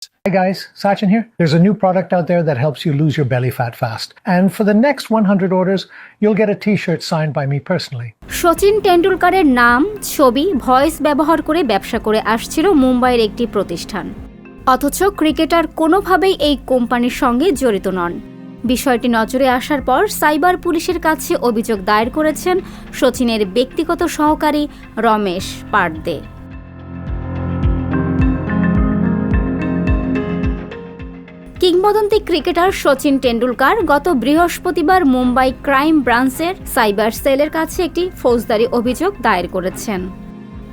Hi guys, Sachin here. There's a new product out there that helps you lose your belly fat fast. And for the next 100 orders, you'll get a t-shirt signed by me personally. Sachin টেন্ডুলকারের নাম, ছবি, voice ব্যবহার করে ব্যবসা করে আসছিল মুম্বাইয়ের একটি প্রতিষ্ঠান। অথচ ক্রিকেটার কোনোভাবেই এই কোম্পানির সঙ্গে জড়িত নন। বিষয়টি নজরে আসার পর সাইবার পুলিশের কাছে অভিযোগ দায়ের করেছেন সচিনের ব্যক্তিগত সহকারী রমেশ পারদে। কিংবদন্তি ক্রিকেটার সচিন টেন্ডুলকার গত বৃহস্পতিবার মুম্বাই ক্রাইম ব্রাঞ্চের সাইবার সেলের কাছে একটি ফৌজদারি অভিযোগ দায়ের করেছেন।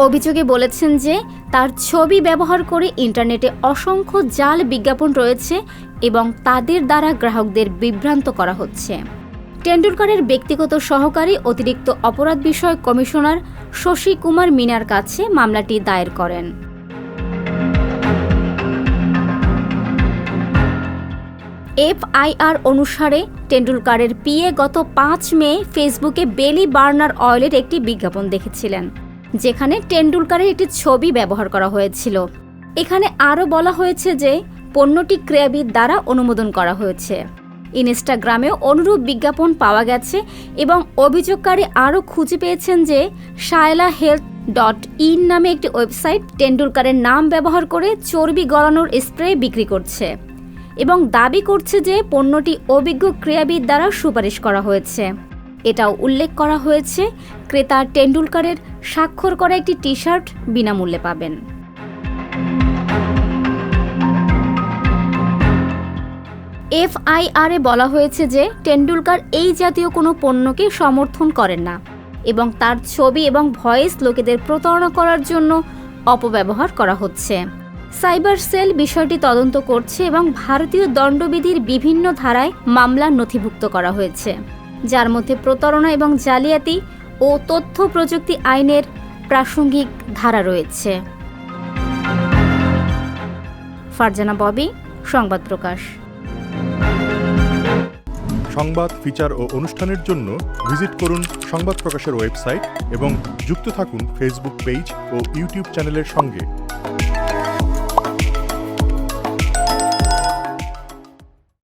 অভিযোগে বলেছেন যে তার ছবি ব্যবহার করে ইন্টারনেটে অসংখ্য জাল বিজ্ঞাপন রয়েছে এবং তাদের দ্বারা গ্রাহকদের বিভ্রান্ত করা হচ্ছে। টেন্ডুলকারের ব্যক্তিগত সহকারী অতিরিক্ত অপরাধ বিষয়ক কমিশনার শশী কুমার মিনার কাছে মামলাটি দায়ের করেন। এফআইআর অনুসারে টেন্ডুলকারের পিএ গত 5 মে ফেসবুকে বেলি বার্নার অয়েলের একটি বিজ্ঞাপন দেখেছিলেন, যেখানে টেন্ডুলকারের একটি ছবি ব্যবহার করা হয়েছিল। এখানে আরও বলা হয়েছে যে পণ্যটি ক্রীড়াবিদ দ্বারা অনুমোদন করা হয়েছে। ইনস্টাগ্রামেও অনুরূপ বিজ্ঞাপন পাওয়া গেছে এবং অভিযোগকারী আরও খুঁজে পেয়েছেন যে shailahealth.in নামে একটি ওয়েবসাইট টেন্ডুলকারের নাম ব্যবহার করে চর্বি গলানোর স্প্রে বিক্রি করছে এবং দাবি করছে যে পণ্যটি অভিজ্ঞ ক্রীড়াবিদ দ্বারা সুপারিশ করা হয়েছে। এটাও উল্লেখ করা হয়েছে ক্রেতা টেন্ডুলকারের স্বাক্ষর করা একটি টি শার্ট বিনামূল্যে পাবেন। এফআইআরে বলা হয়েছে যে টেন্ডুলকার এই জাতীয় কোনো পণ্যকে সমর্থন করেন না এবং তার ছবি এবং ভয়েস লোকেদের প্রতারণা করার জন্য অপব্যবহার করা হচ্ছে। সাইবার সেল বিষয়টি তদন্ত করছে এবং ভারতীয় দণ্ডবিধির বিভিন্ন ধারায় মামলা নথিভুক্ত করা হয়েছে, যার মধ্যে প্রতারণা এবং জালিয়াতি ও তথ্য প্রযুক্তি আইনের প্রাসঙ্গিক ধারা রয়েছে। ফারজানা ববি, সংবাদ প্রকাশ। সংবাদ, ফিচার ও অনুষ্ঠানের জন্য ভিজিট করুন সংবাদ প্রকাশের ওয়েবসাইট এবং যুক্ত থাকুন ফেসবুক পেজ ও ইউটিউব চ্যানেলের সঙ্গে।